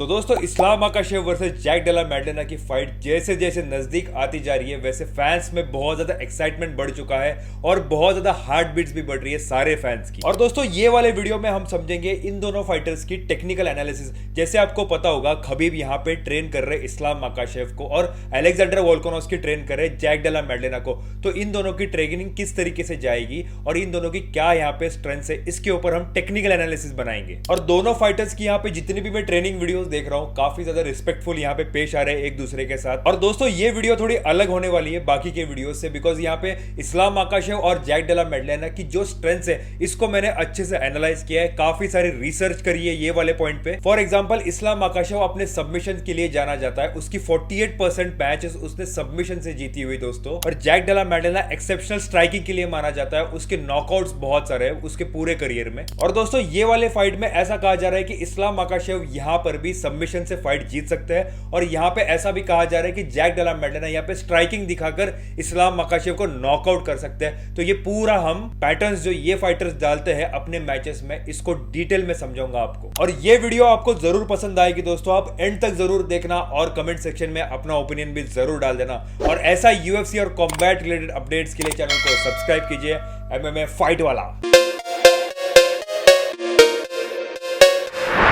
तो दोस्तों इस्लाम माकाशेव versus Jack Della मैडलेना की फाइट जैसे जैसे नजदीक आती जा रही है वैसे फैंस में बहुत ज्यादा एक्साइटमेंट बढ़ चुका है और बहुत ज्यादा हार्ट बीट्स भी बढ़ रही है सारे फैंस की। और दोस्तों ये वाले वीडियो में हम समझेंगे इन दोनों फाइटर्स की टेक्निकल एनालिसिस। जैसे आपको पता होगा खबीब यहाँ पे ट्रेन कर रहे इस्लाम माकाशेव को और अलेक्जेंडर वोल्कानोव्स्की ट्रेन कर रहे जैक डेला मैडलेना को। तो इन दोनों की ट्रेनिंग किस तरीके से जाएगी और इन दोनों की क्या यहाँ पे स्ट्रेंथ है इसके ऊपर हम टेक्निकल एनालिसिस बनाएंगे। और दोनों फाइटर्स की यहाँ पे जितनी भी मैं ट्रेनिंग वीडियोस देख रहा हूँ काफी ज्यादा रिस्पेक्टफुल यहाँ पे पेश आ रहे हैं एक दूसरे के साथ। और दोस्तों ये वीडियो थोड़ी अलग होने वाली है बाकी के वीडियो से बिकॉज यहाँ पे इस्लाम माकाशेव और जैक डेला मैडलेना की जो स्ट्रेंथ है इसको मैंने अच्छे से एनालाइज किया है, काफी सारी रिसर्च करी है ये वाले पॉइंट पे। फॉर एग्जाम्पल इस्लाम माकाशेव अपने सबमिशन के लिए जाना जाता है, उसकी 48% मैचेस उसने सबमिशन से जीती हुई दोस्तों। और जैक डेला मैडलेना एक्सेप्शनल स्ट्राइकिंग के लिए माना जाता है, उसके नॉकआउट्स बहुत सारे हैं उसके पूरे करियर में। और दोस्तों ये वाले फाइट में ऐसा कहा जा रहा है कि इस्लाम माकाशेव यहाँ पर भी सबमिशन से फाइट जीत सकते हैं और यहाँ पे ऐसा भी कहा जा रहा है कि जैक डेला मैडलेना यहाँ पे स्ट्राइकिंग दिखाकर इस्लाम माकाशेव को नॉकआउट कर सकते हैं। तो ये पूरा हम पैटर्न्स जो ये फाइटर्स डालते हैं अपने मैचेस में इसको डिटेल में समझाऊंगा आपको। और ये वीडियो आपको जरूर पसंद आएगी दोस्तों, आप एंड तक जरूर देखना और कमेंट सेक्शन में अपना ओपिनियन भी जरूर डाल देना। और ऐसा यूएफसी और कॉम्बैट रिलेटेड अपडेट्स के लिए चैनल को सब्सक्राइब कीजिए। एमएमए फाइट वाला।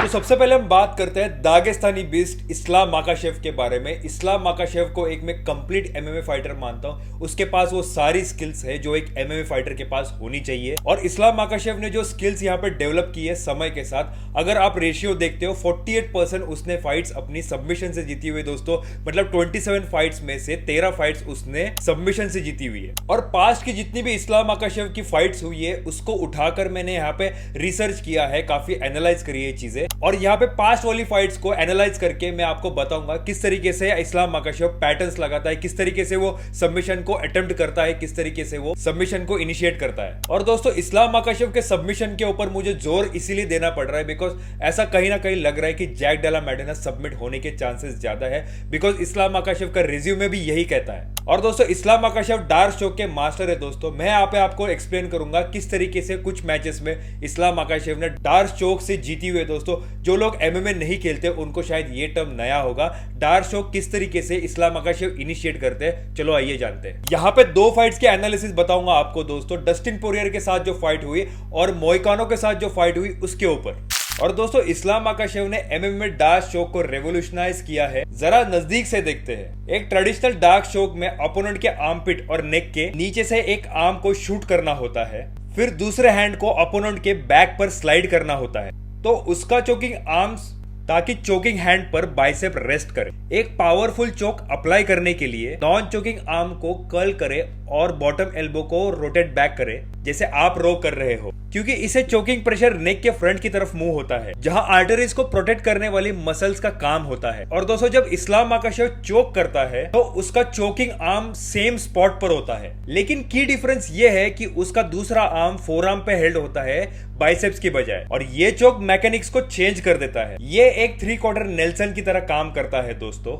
तो सबसे पहले हम बात करते हैं दागेस्तानी बीस्ट इस्लाम माकाशेव के बारे में। इस्लाम माकाशेव को एक मैं कंप्लीट एमएमए फाइटर मानता हूं, उसके पास वो सारी स्किल्स है जो एक एमएमए फाइटर के पास होनी चाहिए। और इस्लाम माकाशेव ने जो स्किल्स यहाँ पे डेवलप की है समय के साथ, अगर आप रेशियो देखते हो 48% उसने फाइट्स अपनी सबमिशन से जीती हुई दोस्तों, मतलब 27 फाइट्स में से 13 फाइट्स उसने सबमिशन से जीती हुई है। और पास्ट की जितनी भी इस्लाम माकाशेव की फाइट्स हुई है उसको उठाकर मैंने यहाँ पे रिसर्च किया है, काफी एनालाइज करी है चीजें। और यहाँ पे पास्ट वाली फाइट्स को एनालाइज करके मैं आपको बताऊंगा किस तरीके से इस्लाम माकाशेव पैटर्न्स लगाता है, किस तरीके से वो सबमिशन को अटेम्प्ट करता है, किस तरीके से वो सबमिशन को इनिशिएट करता है। और दोस्तों इस्लाम माकाशेव के सबमिशन के ऊपर मुझे जोर इसीलिए देना पड़ रहा है बिकॉज ऐसा कहीं ना कहीं लग रहा है कि जैक डेला मैडलेना सबमिट होने के चांसेस ज्यादा है बिकॉज इस्लाम माकाशेव का रिज्यूमे भी यही कहता है। और दोस्तों इस्लाम माकाशेव डार्क चोक के मास्टर है दोस्तों। मैं यहाँ पे आपको एक्सप्लेन करूंगा किस तरीके से कुछ मैचेस में इस्लाम माकाशेव ने डार्क चोक से जीती हुई है दोस्तों। जो लोग एमएमए नहीं खेलते उनको शायद ये टर्म नया होगा। डार्क चोक किस तरीके से इस्लाम माकाशेव इनिशिएट करते हैं, चलो आइए जानते हैं। यहाँ पे दो फाइट्स के एनालिसिस बताऊंगा आपको दोस्तों, डस्टिन पोरियर के साथ जो फाइट हुई और मोइकानो के साथ जो फाइट हुई उसके ऊपर। और दोस्तों इस्लाम माकाशेव ने एमएमए में डार्क चोक को रेवोल्यूशनाइज किया है, जरा नजदीक से देखते हैं। एक ट्रेडिशनल डार्क चोक में अपोनेंट के आर्म पिट और नेक के नीचे से एक आर्म को शूट करना होता है, फिर दूसरे हैंड को अपोनेंट के बैक पर स्लाइड करना होता है तो उसका चोकिंग आर्म्स ताकि चोकिंग हैंड पर बाइसेप रेस्ट करे। एक पावरफुल चोक अप्लाई करने के लिए नॉन चोकिंग आर्म को कर्ल करे और बॉटम एल्बो को रोटेट बैक करे जैसे आप रो कर रहे हो, क्योंकि इसे चोकिंग प्रेशर नेक के फ्रंट की तरफ मूव होता है जहां आर्टरीज को प्रोटेक्ट करने वाली मसल्स का काम होता है। और दोस्तों जब इस्लाम माकाशेव चोक करता है तो उसका चोकिंग आर्म सेम स्पॉट पर होता है, लेकिन की डिफरेंस ये है कि उसका दूसरा आर्म फोर आर्म पे हेल्ड होता है बाइसेप्स की बजाय। और ये चोक मैकेनिक्स को चेंज कर देता है। ये एक 3/4 नेल्सन की तरह काम करता है दोस्तों,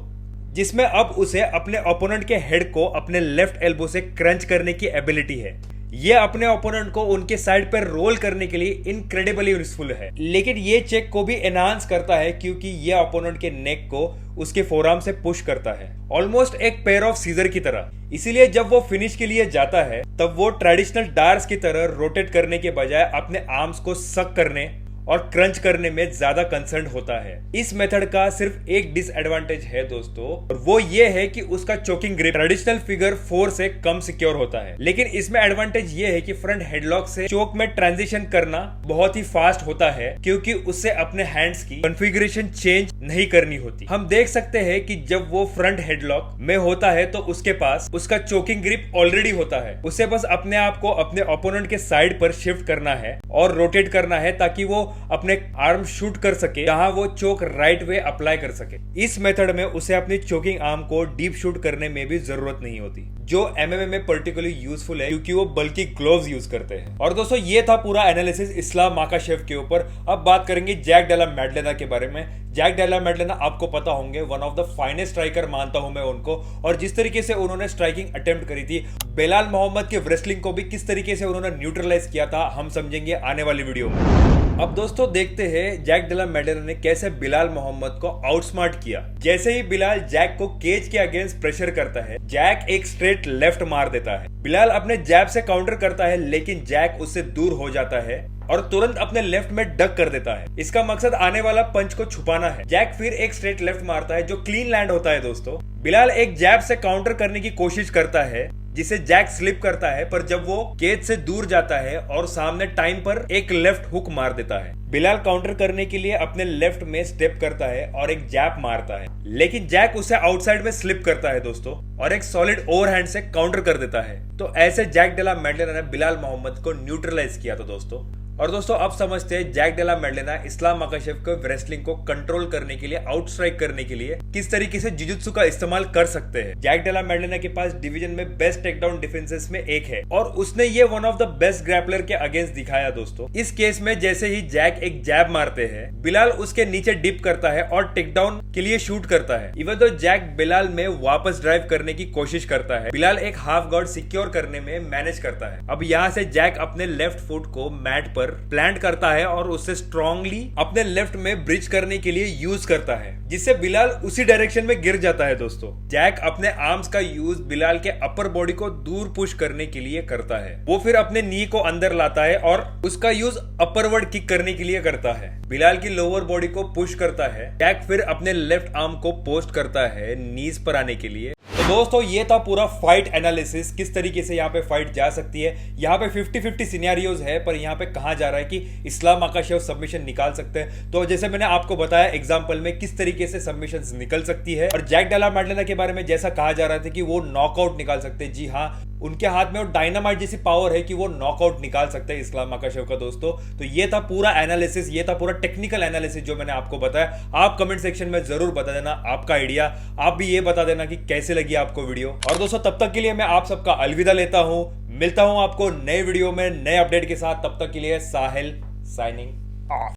जिसमें अब उसे अपने ओपोनेंट के हेड को अपने लेफ्ट एल्बो से क्रंच करने की एबिलिटी है। ये अपने ओपोनेंट को उनके साइड पर रोल करने के लिए इनक्रेडिबली यूजफुल है, लेकिन ये चेक को भी एनहांस करता है क्योंकि ये ओपोनेंट के नेक को उसके फोरआर्म से पुश करता है, ऑलमोस्ट एक पेयर ऑफ सीजर की तरह। इसीलिए जब वो फिनिश के लिए जाता है तब वो ट्रेडिशनल डार्स की तरह रोटेट करने के बजाय अपने आर्म्स को सक करने और क्रंच करने में ज्यादा कंसर्न होता है। इस मेथड का सिर्फ एक डिसएडवांटेज है दोस्तों, और वो ये है कि उसका चोकिंग ग्रिप ट्रेडिशनल फिगर 4 से कम सिक्योर होता है। लेकिन इसमें एडवांटेज ये है कि फ्रंट हेडलॉक से चोक में ट्रांजिशन करना बहुत ही फास्ट होता है क्योंकि उससे अपने हैंड्स की कॉन्फ़िगरेशन चेंज नहीं करनी होती। हम देख सकते हैं कि जब वो फ्रंट हेडलॉक में होता है तो उसके पास उसका चोकिंग ग्रिप ऑलरेडी होता है, उसे बस अपने आप को अपने ओपोनेंट के साइड पर शिफ्ट करना है और रोटेट करना है ताकि वो अपने आर्म शूट कर सके जहां वो चोक राइट वे अप्लाई कर सके। इस मेथड में उसे अपनी चोकिंग आर्म को डीप शूट करने में भी जरूरत नहीं होती, जो एमएमए में पर्टिकुलरली यूजफुल है क्योंकि वो बल्कि ग्लोव्स यूज करते हैं। और दोस्तों ये था पूरा एनालिसिस इस्लाम माकाशेव के ऊपर। अब बात करेंगे जैक डेला मैडलेना के बारे में। जैक डेला मैडलेना आपको पता होंगे one of the finest striker मानता हूं मैं उनको, और जिस तरीके से उन्होंने स्ट्राइकिंग अटेम्प्ट करी थी, बेलाल मोहम्मद के रेसलिंग को भी किस तरीके से उन्होंने न्यूट्रलाइज किया था हम समझेंगे आने वाली वीडियो में। अब दोस्तों देखते हैं जैक डेला मेडलेना ने कैसे बिलाल मोहम्मद को आउटस्मार्ट किया। जैसे ही बिलाल जैक को केज के अगेंस्ट प्रेशर करता है, जैक एक स्ट्रेट लेफ्ट मार देता है। बिलाल अपने जैब से काउंटर करता है, लेकिन जैक उससे दूर हो जाता है और तुरंत अपने लेफ्ट में डक कर देता है। इसका मकसद आने वाला पंच को छुपाना है। जैक फिर एक स्ट्रेट लेफ्ट मारता है जो क्लीन लैंड होता है दोस्तों। बिलाल एक जैब से काउंटर करने की कोशिश करता है जिसे जैक स्लिप करता है, पर जब वो केज से दूर जाता है और सामने टाइम पर एक लेफ्ट हुक मार देता है। बिलाल काउंटर करने के लिए अपने लेफ्ट में स्टेप करता है और एक जैब मारता है, लेकिन जैक उसे आउटसाइड में स्लिप करता है दोस्तों और एक सॉलिड ओवरहैंड से काउंटर कर देता है। तो ऐसे जैक डेला मेडलेना ने बिलाल मोहम्मद को न्यूट्रलाइज किया था दोस्तों। और दोस्तों अब समझते हैं जैक डेला मेडलेना इस्लाम माकाशेव को रेसलिंग को कंट्रोल करने के लिए, आउट स्ट्राइक करने के लिए किस तरीके से जिजुत्सु का इस्तेमाल कर सकते हैं। जैक डेला मेडलेना के पास डिवीजन में बेस्ट टेकडाउन डिफेंसेस में एक है और उसने ये one of the best grappler के अगेंस्ट दिखाया दोस्तों। इस केस में जैसे ही जैक एक जैब मारते हैं, बिलाल उसके नीचे डिप करता है और टेकडाउन के लिए शूट करता है। इवन तो जैक बिलाल में वापस ड्राइव करने की कोशिश करता है, बिलाल एक हाफ गार्ड सिक्योर करने में मैनेज करता है। अब यहाँ से जैक अपने लेफ्ट फुट को मैट पर प्लांट करता है और उससे स्ट्रांगली अपने लेफ्ट में ब्रिज करने के लिए यूज करता है, जिससे बिलाल उसी डायरेक्शन में गिर जाता है दोस्तों। जैक अपने आर्म्स का यूज बिलाल के अपर बॉडी को दूर पुश करने के लिए करता है। वो फिर अपने नी को अंदर लाता है और उसका यूज अपरवर्ड किक करने के लिए करता है। बिलाल की लोअर बॉडी को पुश करता है। जैक फिर अपने लेफ्ट आर्म को पोस्ट करता है नीज पर आने के लिए। तो दोस्तों ये था पूरा फाइट एनालिसिस, किस तरीके से यहाँ पे फाइट जा सकती है। यहाँ पे 50-50 सिनेरियोज है, पर यहाँ पे कहा जा रहा है कि इस्लाम माकाशेव सबमिशन निकाल सकते हैं। तो जैसे मैंने आपको बताया एग्जांपल में किस तरीके से सबमिशन निकल सकती है। और जैक डेला मेडलेना के बारे में जैसा कहा जा रहा था कि वो नॉकआउट निकाल सकते हैं, जी हाँ, उनके हाथ में वो डायनामाइट जैसी पावर है कि वो नॉकआउट निकाल सकते हैं इस्लाम माकाशेव का दोस्तों। तो ये था पूरा एनालिसिस, ये था पूरा टेक्निकल एनालिसिस जो मैंने आपको बताया। आप कमेंट सेक्शन में जरूर बता देना आपका आइडिया, आप भी ये बता देना कि कैसे लगी आपको वीडियो। और दोस्तों तब तक के लिए मैं आप सबका अलविदा लेता हूं, मिलता हूं आपको नए वीडियो में नए अपडेट के साथ। तब तक के लिए साहिल साइनिंग ऑफ।